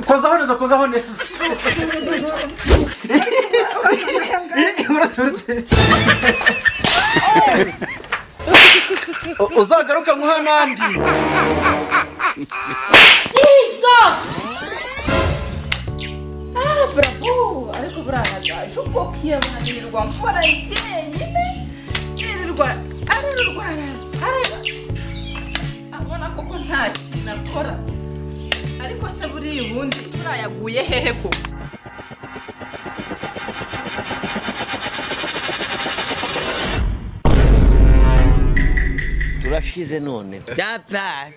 kozaho neza uzagaruka nkuha nandi Jesus! Bravo! Ariko burana Gaju ko kiyabanirwa nkora icyenyine yirirwa ararurwara areba abona koko nta kintu akora ariko se buri ubundi turayaguye hehe ko turashize none byapa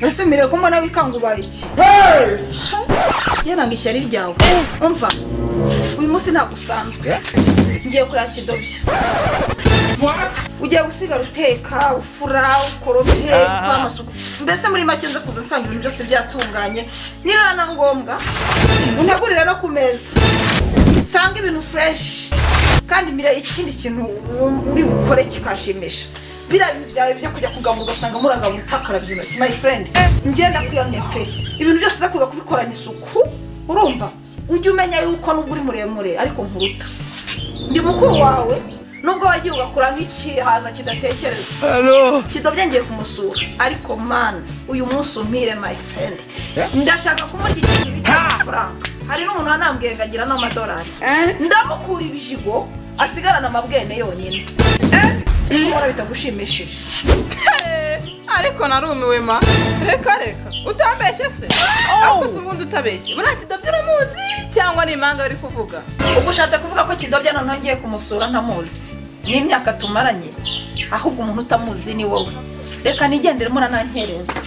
ese mire ko mbona wikanga ubaye iki yeranga ishyari ryawe umva uyu munsi ntabwo usanzwe ngiye kurya Cyidobya ugiye gusigara uteka ufura ukorope ukora amasuku mbese muri make nza kuza nsanga ibintu byose byatunganye niba na ngombwa untegurire no ku meza sanga ibintu fresh kandi mire ikindi kintu uri bukore kikashimisha bira bintu byawe byo kujya kugabura ugasanga muragabura utakarabye intoki my friend ngenda kwiyamye pe ibintu byose uza kuza kubikorana isuku urumva ujye umenya yuko nubwo uri muremure ariko nkuruta ndi mukuru wawe nubwo wagiye ugakura nk'ikihaza kidatekereza Cyidobya ngiye kumusura ariko man uyu munsi umpire my friend ndashaka kumurya ikintu bita amafaranga hari n'umuntu wanambwiye ngagira n'amadolari ndamukura ibijigo asigarana amabwene yonyine Mora bitagushimishije ariko narumiwe ma reka utambeshye se ako subundi utabeshye bura Cyidobya uramuzi cyangwa ni impanga bari kuvuga ubushatse kuvuga ko Cyidobya none ngiye kumusura ntamuzi n'imyaka tumaranye ahubwo umuntu utamuzi ni wowe reka nigendere mura nantereza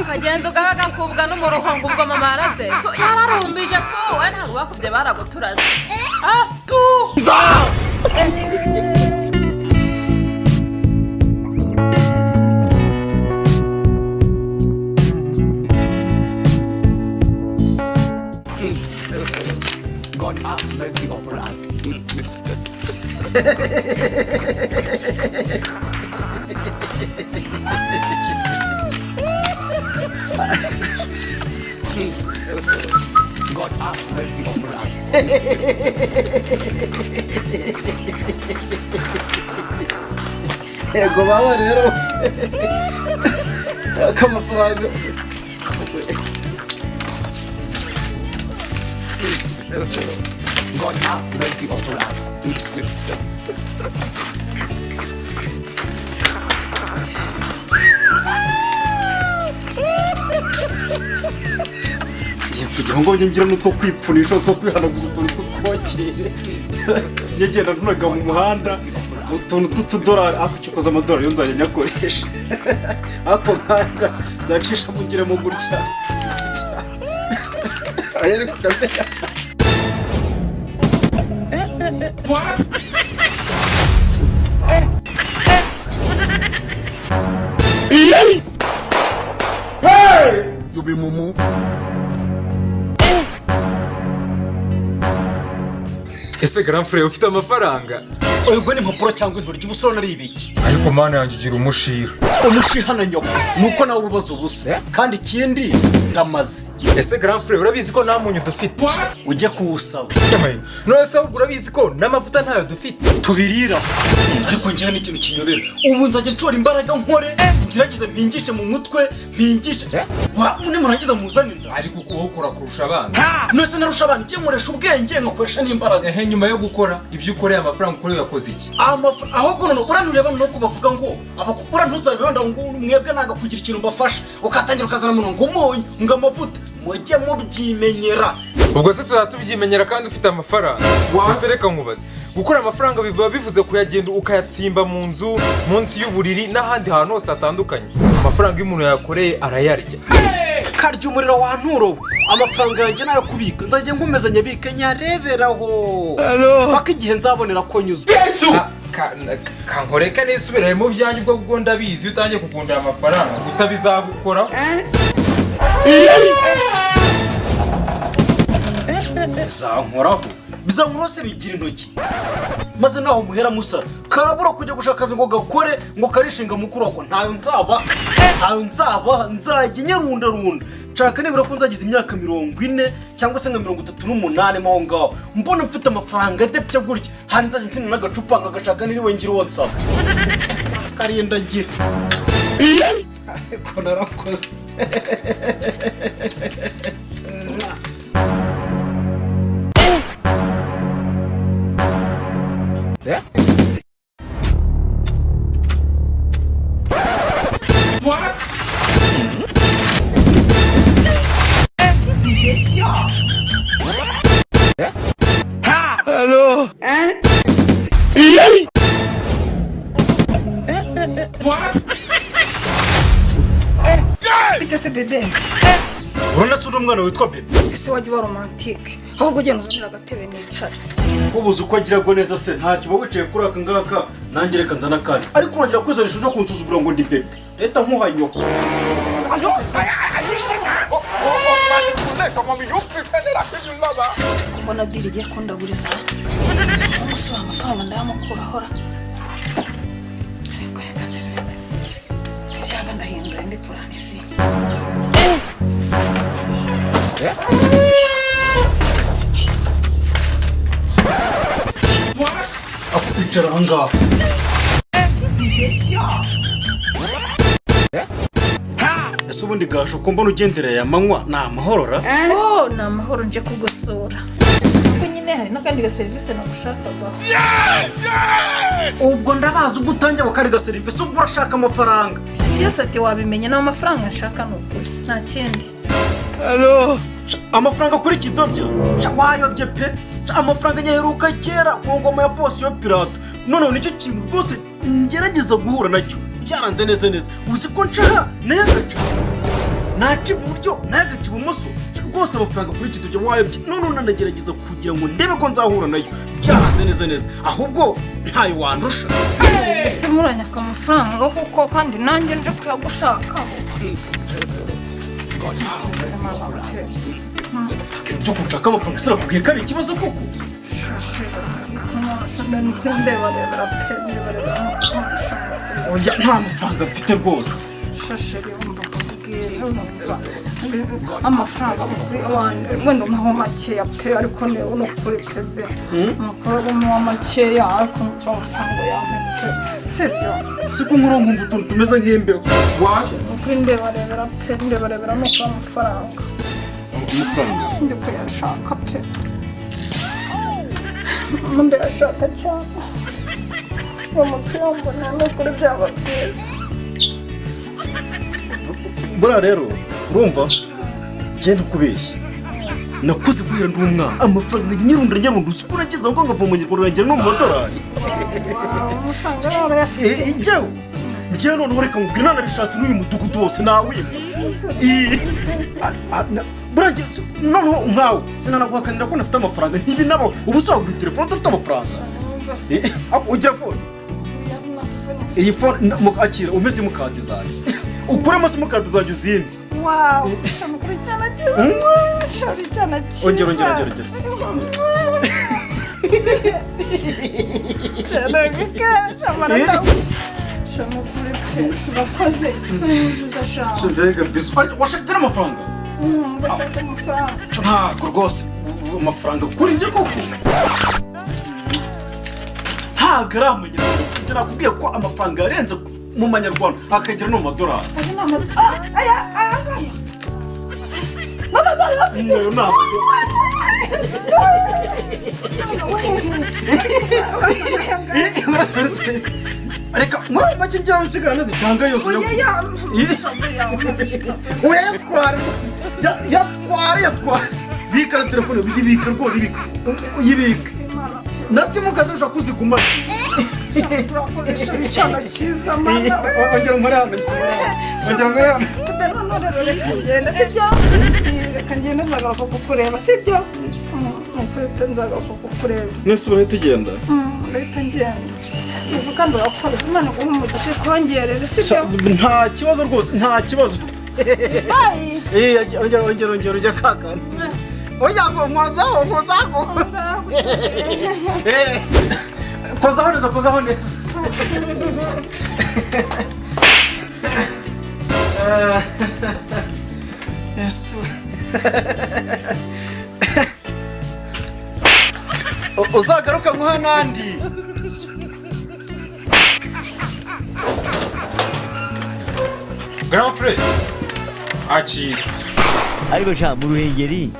kagenda ugabaga kubwa n'umuruhongo ubwo mama yarabye yararumbije po we ntabwo bakubye baraguturaze tu God have mercy upon us. God have mercy upon us. Ego baba rero kamafaranga God have mercy upon us. kugira ngo ngira n'utwo kwipfunisha utwo kwihanaguza utuntu tw'utwokere yegenda ntunaga mu muhanda utuntu tw'utudolari akucikoza amadolari yo nzajya nyakoresha ako nkanga nzacisha mugiremo gutya ayere ku kamera You be mumu. Ese grand frère ufite amafaranga? Oyego ni impapuro cyangwa intoryi ubusoro nari ibiki. Ariko mana yanjye ugira umushiha. Umushiha na nyoko nuko nawe urubazo ubusa kandi ikindi ndamaze. Ese grand frère urabizi ko nta munyu dufite? Ujye kuwusaba. Cyamaye. None se urabizi ko n'amavuta ntayo dufite? Tubirira. Ariko njye ni ikintu kinyobera. Ubu nzajya nshora imbaraga nkore ngiragize mpingishe mu mutwe mpingishe. Wa une murangiza muzanira. Ariko kuhokora kurusha abana. None se narusha abana cyo nkoresha ubwenge ngakoresha n'imbaraga. Ehe nyuma yo gukora ibyo ukoreye amafaranga ukoreye yakoze iki? Ahubwo none uranureba no kubavuga ngo abakupura ntuzabibonda ngo mwebwe nanga kugira ikintu mbafasha ukatangira ukazana muno ngo umunyu ngo amavuta mujye mubyimenyera. Ubwo se tuzatubyimenyera kandi ufite amafaranga. Ese reka nkubaze gukora amafaranga bivuga bivuze kuyagenda ukayatsimba mu nzu munsi y'uburiri n'ahandi hantu hose hatandukanye. Amafaranga y'umuntu yakoreye arayarya. karya umuriro wa nturo amafaranga yanjye nayo kubika nzajya nkomeza nyabike nyareberaho paka igihe nzabonera ko nyuzwe kankoreka nisubiraye mu byanyu bwo ndabizi iyo utangiye kugundira amafaranga gusa bizagukora bizankoraho se bigira intoki maze naho muhera musara karabura kujya gushaka akazi ngo gakore ngo karishinga mukuru wako ntayo nzaba nzajya nyarundarunda nshaka nibura ko nzagize imyaka 40 cyangwa se nka 38 maho ngaho mbona mfite amafaranga adepfya gutya hari nzajya nsinda n'agacupa nkagashaka niriwe ngira uwo nsaba kariye ndagira ko narakoze Hello. Bitese bebe. urabona se uri umwana witwa bebe Ese wajya uba romantike ahubwo ugenda uzanira agatebe nicara. kubuza uko agirago neza se ntacyo uba wicaye kuri aka ngaka nanjye reka nzana kandi ariko urongera kwizanisha uje kunsuzugura ngo ndi bebe leta nkuhanyoko Mbona diri igiye kundaburiza umusore amafaranga ndayamukura ahora ariko reka cyangwa ndahindura indi purani si akwicara aha ngaha ese ubundi Gaju ko mbona ugendereye amanywa ni amahorora Oh, ni amahoro nje kugosora kuko nyine hari n'akandi gaserivisi nagushakaga. ubwo ndabaza ubwo utangiye bakariga serivisi ubwo urashaka amafaranga Yose ati wabimenye naho amafaranga nshaka ni ukuri nta kindi. Hello. amafaranga kuri Cyidobya wayobye pe amafaranga nyaheruka kera ku ngoma ya boss yo Pilato none nicyo kintu rwose ngerageza guhura nacyo byaranze neza uzi ko ncaha nayo agaca naci buryo nayo agaca ibumoso rwose amafaranga kuri Cyidobya wayobye none nanagerageza kugira ngo ndebe ko nzahura nayo byaranze neza ahubwo ntayo wandusha Ese muranyaka amafaranga kuko kandi nanjye nje kuyagushaka. cyo kunshaka amafaranga sira kubwiye kari ikibazo koko oya nta mafaranga mfite rwose amafaranga kuri wenda umuha makeya pe ariko ni ukuri pebe umukobwa umuha makeya ariko amafaranga yampe sibyo siko nkuru nkumva utuntu tumeze nk'imbeho ukuri ndebarebera pe ndebarebera nuko amafaranga ndi kuyashaka pe ndayashaka cyane umupira mbona n'ukuri byaba byiza buriya rero urumva njye ntakubeshye nakuze guhera ndi umwana amafaranga nyirunda uzi ko nagize aho ngava mu nyarwanda uragera no mu madolari amafaranga rero urayafite njyewe noneho reka nkubwire nanabishatse n'uyu mudugudu wose nawima buriya noneho nkawe sinanaguhakanira ko nafite amafaranga ntibi nabo ubu se wagura telefone udafite amafaranga ugira fone iyi fone akira umpe simukadi zanjye ukuremo simukadi zanjye uzimpe wawu shana kuri cyana cyiza shari cyana cyiza ongera cyana gikasha marata shana kuri bakoze nziza shana mbega bisu washaka n'amafaranga ndashaka amafaranga ntabwo rwose amafaranga kuri njye koko ntabwo ari amanyarwanda nakubwiye ko amafaranga yarenze mu manyarwanda akagera no mu madolari ari nama aya ngaya n'amadolari bafite nayo ntabwo reka mwawe make ngira nsigara nazicanga yose yatwara bika na telefone yibika rwose yibika na simukadi ushaka kuzigumana urakoresha icyana cyiza mana we ongera umure hano ongera umure hano none rero reka ngende sibyo reka ngende nzagaruka kukureba sibyo nzagaruka kukureba nese urahita ugenda leta ngenda ubu kandi urakoze imana guha umugisha kongerere sibyo nta kibazo rwose nta kibazo ongera kakana oya ngo nkozaho kozaho neza Yesu uzagaruka nkuha nandi Grand frère akira ariko sha mu ruhengeri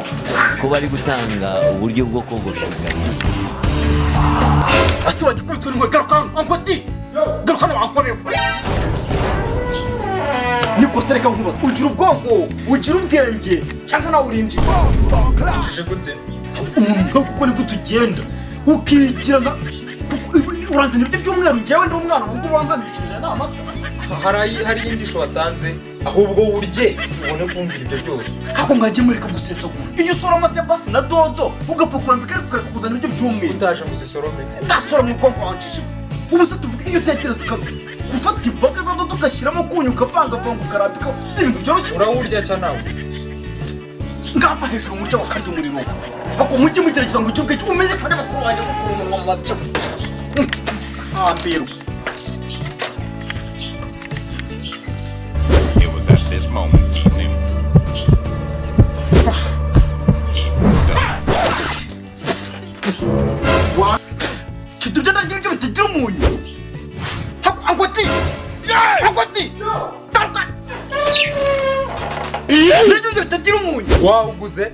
ko bari gutanga uburyo bwo kogosha ingari ase wagikubitwe n'ingwe garuka ankoti garuka n'abankorera niko sereka nkubaza ugira ubwonko ugira ubwenge cyangwa nawe urinjira uje gute umuntu kuko nibwo tugenda ukigira nka uranzana ibyo by'umweru njyewe ndi umwana ubwo wanganishije n'amata hari indi sho watanze ahubwo urye ubone kumvira ibyo byose ako mwagiye mureka gusesagura iyo usora amase ya basi na dodo ugapfa kurambika ariko ukareka kuzana ibyo by'umweru utaje ngo uzisorome gasora mu bwonko wanjije ubu se tuvuga iyo utekereza gufata imboga za dodo ugashyiramo kunyu ukavangavanga ukarambikaho si ibintu byoroshye urawurya cyane nawe ngapfa hejuru mu buryo wakarya umuriro ako mujye mugerageza ngo ujye ubwenge umenye kandi bakuru wanjye gukura umunwa mu mabyo ambirwa It was at this moment he knew. Cyidobya ndarya ibiryo bitagira umunyu ankoti ankoti garuka ndarya ibiryo bitagira umunyu wawuguze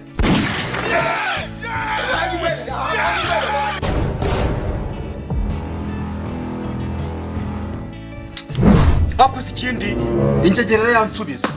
akoze ikindi ingegerera yansubiza